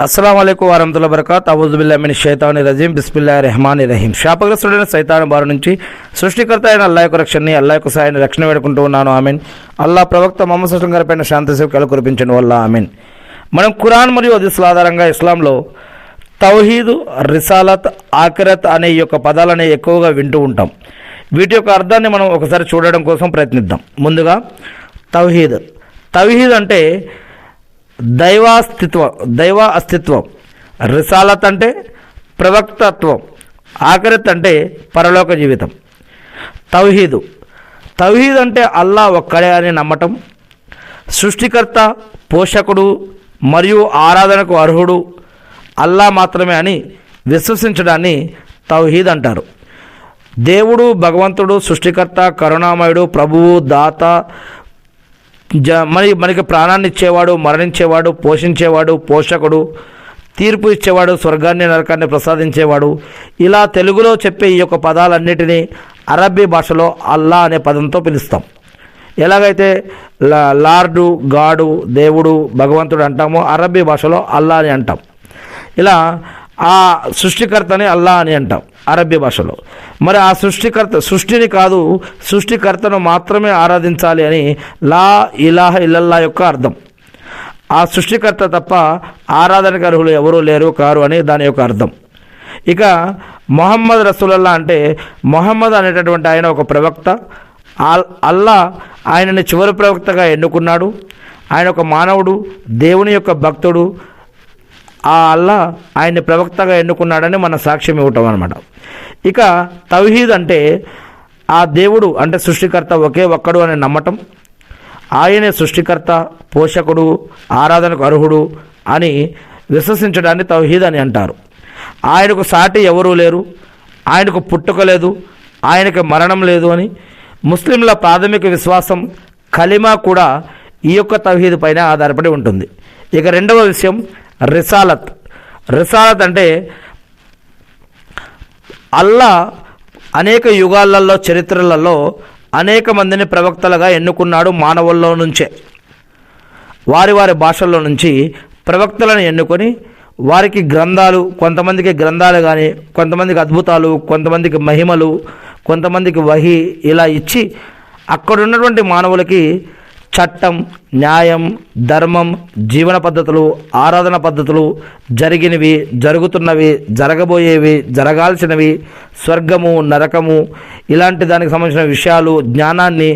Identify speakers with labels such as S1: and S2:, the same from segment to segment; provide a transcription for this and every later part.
S1: అస్సలాముఅలైకుం వరహమతుల్లాహి వబరకాత్. అవుజుబిల్లాహి మినష్ షైతానిర్ రజీం. బిస్మిల్లాహిర్ రహమానిర్ రహీం. శాపగ్రస్తుడైన సైతాను బారి నుంచి సృష్టికర్త అయిన అల్లాహ్ యొక్క రక్షణని, అల్లాహ్ యొక్క సాయాన్ని, రక్షణ వేడుకుంటూ ఉన్నాను. ఆమీన్. అల్లాహ్ ప్రవక్త ముహమ్మద్ సల్లల్లాహు అలైహి వసల్లం గారిపైన శాంతి సేవకాలు కురిపించండి వల్ల ఆమీన్. మనం ఖురాన్ మరియు హదీసుల ఆధారంగా ఇస్లాంలో తౌహీద్, రిసాలత్, ఆఖిరత్ అనే ఈ యొక్క పదాలని ఎక్కువగా వింటూ ఉంటాం. వీటి యొక్క అర్థాన్ని మనం ఒకసారి చూడడం కోసం ప్రయత్నిద్దాం. ముందుగా తౌహీద్. తౌహీద్ అంటే దైవ అస్తిత్వం. రిసాలత్ అంటే ప్రవక్తత్వం. ఆఖిరత్ అంటే పరలోక జీవితం. తౌహీద్ అంటే అల్లాహ్ ఒక్కడే అని నమ్మటం, సృష్టికర్త, పోషకుడు మరియు ఆరాధనకు అర్హుడు అల్లాహ్ మాత్రమే అని విశ్వసించడాన్ని తౌహీద్ అంటారు. దేవుడు, భగవంతుడు, సృష్టికర్త, కరుణామయుడు, ప్రభువు, దాత, మనకి ప్రాణాన్ని ఇచ్చేవాడు, మరణించేవాడు, పోషించేవాడు, పోషకుడు, తీర్పు ఇచ్చేవాడు, స్వర్గాన్ని నరకాన్ని ప్రసాదించేవాడు, ఇలా తెలుగులో చెప్పే ఈ యొక్క పదాలన్నిటినీ అరబ్బీ భాషలో అల్లా అనే పదంతో పిలుస్తాం. ఎలాగైతే లార్డు, గాడు, దేవుడు, భగవంతుడు అంటామో అరబ్బీ భాషలో అల్లా అని అంటాం. ఇలా ఆ సృష్టికర్తని అల్లా అని అంటాం అరబ్బీ భాషలో. మరి ఆ సృష్టిని కాదు, సృష్టికర్తను మాత్రమే ఆరాధించాలి అని లా ఇలాహ ఇల్లల్లా యొక్క అర్థం. ఆ సృష్టికర్త తప్ప ఆరాధనకు అర్హులు ఎవరూ కారు అని దాని యొక్క అర్థం. ఇక మొహమ్మద్ రసూలుల్లాహ్ అంటే మొహమ్మద్ అనేటటువంటి ఆయన ఒక ప్రవక్త. అల్లా ఆయనని చివరి ప్రవక్తగా ఎన్నుకున్నాడు. ఆయన ఒక మానవుడు, దేవుని యొక్క భక్తుడు. ఆ అల్లా ఆయన్ని ప్రవక్తగా ఎన్నుకున్నాడని మన సాక్ష్యం ఇవ్వటం అనమాట. ఇక తౌహీద్ అంటే ఆ దేవుడు అంటే సృష్టికర్త ఒకే ఒక్కడు అని నమ్మటం, ఆయనే సృష్టికర్త, పోషకుడు, ఆరాధనకు అర్హుడు అని విశ్వసించడాన్ని తౌహీద్ అని అంటారు. ఆయనకు సాటి ఎవరూ లేరు, ఆయనకు పుట్టుక లేదు, ఆయనకు మరణం లేదు అని ముస్లింల ప్రాథమిక విశ్వాసం. కలిమా కూడా ఈ యొక్క తౌహీద్ పైన ఆధారపడి ఉంటుంది. ఇక రెండవ విషయం రిసాలత్ అంటే అల్లాహ్ అనేక యుగాలలో, చరిత్రలలో అనేక మందిని ప్రవక్తలుగా ఎన్నుకున్నాడు. మానవుల్లో నుంచే వారి భాషల్లో నుంచి ప్రవక్తలను ఎన్నుకొని వారికి గ్రంథాలు, కొంతమందికి గ్రంథాలు కానీ, కొంతమందికి అద్భుతాలు, కొంతమందికి మహిమలు, కొంతమందికి వహీ ఇలా ఇచ్చి అక్కడున్నటువంటి మానవులకి చట్టం, న్యాయం, ధర్మం, జీవన పద్ధతులు, ఆరాధన పద్ధతులు, జరిగినవి, జరుగుతున్నవి, జరగబోయేవి, జరగాల్సినవి, స్వర్గము, నరకము ఇలాంటి దానికి సంబంధించిన విషయాలు, జ్ఞానాన్ని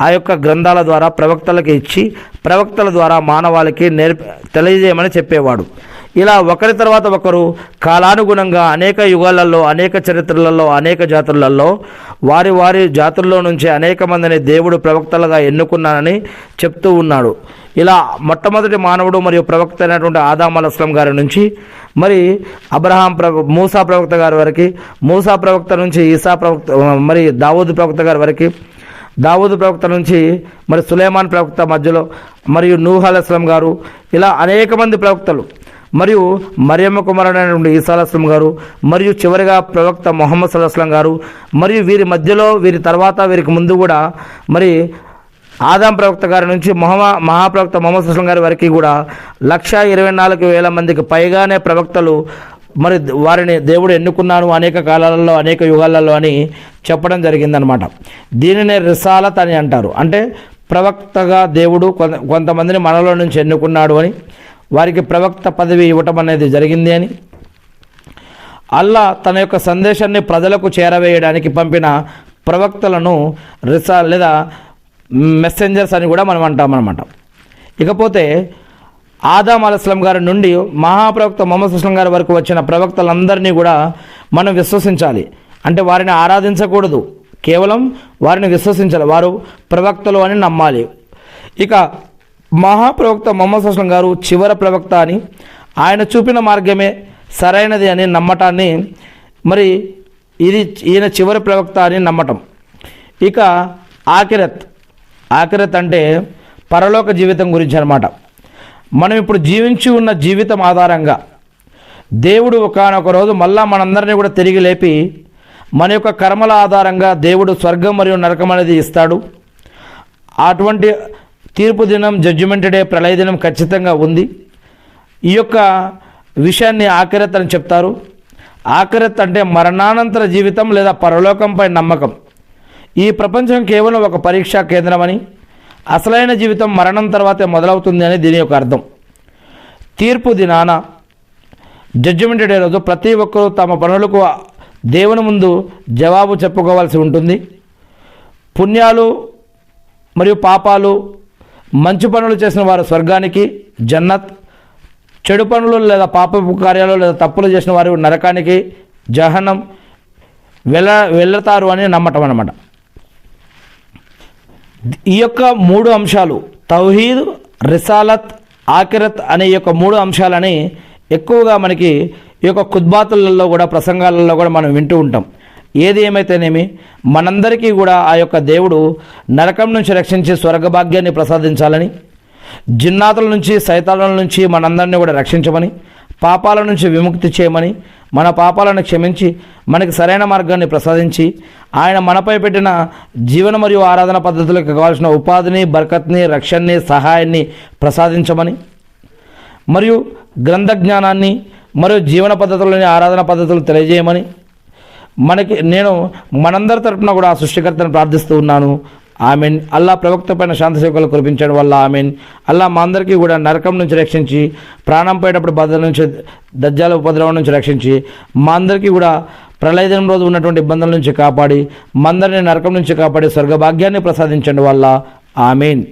S1: ఆ యొక్క గ్రంథాల ద్వారా ప్రవక్తలకు ఇచ్చి ప్రవక్తల ద్వారా మానవాళికి తెలియజేయమని చెప్పేవాడు. ఇలా ఒకరి తర్వాత ఒకరు కాలానుగుణంగా అనేక యుగాలలో, అనేక చరిత్రలలో, అనేక జాతులలో వారి జాతుల్లో నుంచి అనేక మందిని దేవుడు ప్రవక్తలుగా ఎన్నుకున్నానని చెప్తూ ఉన్నాడు. ఇలా మొట్టమొదటి మానవుడు మరియు ప్రవక్త అయినటువంటి ఆదాం అలైహిస్సలాం గారి నుంచి మరి మూసా ప్రవక్త గారి వరకు, మూసా ప్రవక్త నుంచి ఈసా ప్రవక్త, మరి దావూద్ ప్రవక్త గారి వరకు, దావూద్ ప్రవక్త నుంచి మరి సులైమాన్ ప్రవక్త మధ్యలో, మరియు నూహ్ అలైహిస్సలాం గారు, ఇలా అనేక మంది ప్రవక్తలు, మరియు మరియమ్మ కుమారుడైనటువంటి ఈసా అలైహిస్సలాం గారు, మరియు చివరిగా ప్రవక్త ముహమ్మద్ సల్లల్లాహు అలైహి వసల్లం గారు, మరియు వీరి మధ్యలో, వీరి తర్వాత, వీరికి ముందు కూడా మరి ఆదాం ప్రవక్త గారి నుంచి మహాప్రవక్త ముహమ్మద్ సల్లల్లాహు అలైహి వసల్లం గారి వరకు కూడా 124,000 మందికి పైగానే ప్రవక్తలు మరి వారిని దేవుడు ఎన్నుకున్నాను అనేక కాలాలలో, అనేక యుగాలలో అని చెప్పడం జరిగిందనమాట. దీనినే రిసాలత్ అని అంటారు. అంటే ప్రవక్తగా దేవుడు కొంతమందిని మనలో నుంచి ఎన్నుకున్నాడు అని, వారికి ప్రవక్త పదవి ఇవ్వటం అనేది జరిగింది అని, అల్లాహ్ తన యొక్క సందేశాన్ని ప్రజలకు చేరవేయడానికి పంపిన ప్రవక్తలను లేదా మెసెంజర్స్ అని కూడా మనం అంటామన్నమాట. ఇకపోతే ఆదాం అలైహిస్సలాం గారి నుండి మహాప్రవక్త ముహమ్మద్ సల్లల్లాహు అలైహి వసల్లం గారి వరకు వచ్చిన ప్రవక్తలందరినీ కూడా మనం విశ్వసించాలి. అంటే వారిని ఆరాధించకూడదు, కేవలం వారిని విశ్వసించాలి. వారు ప్రవక్తలు అని నమ్మాలి. ఇక మహాప్రవక్త ముహమ్మద్ సల్లల్లాహు అలైహి వసల్లం గారు చివరి ప్రవక్త అని, ఆయన చూపిన మార్గమే సరైనది అని నమ్మటాన్ని, మరి ఈయన చివరి ప్రవక్త అని నమ్మటం. ఇక ఆఖిరత్ అంటే పరలోక జీవితం గురించి అన్నమాట. మనం ఇప్పుడు జీవించి ఉన్న జీవితం ఆధారంగా దేవుడు ఒకానొక రోజు మళ్ళా మనందరినీ కూడా తిరిగి లేపి మన యొక్క కర్మల ఆధారంగా దేవుడు స్వర్గం మరియు నరకం అనేది ఇస్తాడు. అటువంటి తీర్పు దినం, జడ్జిమెంట్ డే, ప్రళయ దినం ఖచ్చితంగా ఉంది. ఈ యొక్క విషయాన్ని ఆఖిరత్ అని చెప్తారు. ఆఖిరత్ అంటే మరణానంతర జీవితం లేదా పరలోకంపై నమ్మకం. ఈ ప్రపంచం కేవలం ఒక పరీక్షా కేంద్రమని, అసలైన జీవితం మరణం తర్వాతే మొదలవుతుంది అని దీని యొక్క అర్థం. తీర్పు దినాన, జడ్జిమెంట్ డే రోజు ప్రతి ఒక్కరూ తమ పనులకు దేవుని ముందు జవాబు చెప్పుకోవాల్సి ఉంటుంది. పుణ్యాలు మరియు పాపాలు, మంచి పనులు చేసిన వారు స్వర్గానికి జన్నత్, చెడు పనులు లేదా పాపపు కార్యాలు లేదా తప్పులు చేసిన వారు నరకానికి జహన్నం వెళ్తారు అని నమ్మటం అన్నమాట. ఈ యొక్క 3 అంశాలు తౌహీద్, రిసాలత్, ఆఖిరత్ అనే ఈ యొక్క 3 అంశాలని ఎక్కువగా మనకి ఈ యొక్క ఖుత్బాతులలో కూడా, ప్రసంగాలలో కూడా మనం వింటూ ఉంటాం. ఏది ఏమైతేనేమి మనందరికీ కూడా ఆ యొక్క దేవుడు నరకం నుంచి రక్షించి స్వర్గభాగ్యాన్ని ప్రసాదించాలని, జిన్నాతుల నుంచి సైతానుల నుంచి మనందరినీ కూడా రక్షించమని, పాపాల నుంచి విముక్తి చేయమని, మన పాపాలను క్షమించి మనకి సరైన మార్గాన్ని ప్రసాదించి, ఆయన మనపై పెట్టిన జీవన మరియు ఆరాధన పద్ధతులకు కావాల్సిన ఉపాధిని, బర్కత్ని, రక్షణని, సహాయాన్ని ప్రసాదించమని, మరియు గ్రంథ జ్ఞానాన్ని మరియు జీవన పద్ధతులని, ఆరాధన పద్ధతులు తెలియజేయమని నేను మనందరి తరపున కూడా ఆ సృష్టికర్తను ప్రార్థిస్తూ ఉన్నాను. ఆమెన్. అల్లా ప్రవక్త పైన శాంతి సేవకులు కురిపించడం వల్ల ఆమెన్. అల్లా మా అందరికీ కూడా నరకం నుంచి రక్షించి, ప్రాణం పోయేటప్పుడు బాధల నుంచి, దజ్జాల ఉపద్రవం నుంచి రక్షించి, మా అందరికీ కూడా ప్రళయదినం రోజు ఉన్నటువంటి ఇబ్బందుల నుంచి కాపాడి, మా అందరినీ నరకం నుంచి కాపాడి స్వర్గభాగ్యాన్ని ప్రసాదించండి వల్ల ఆమెన్.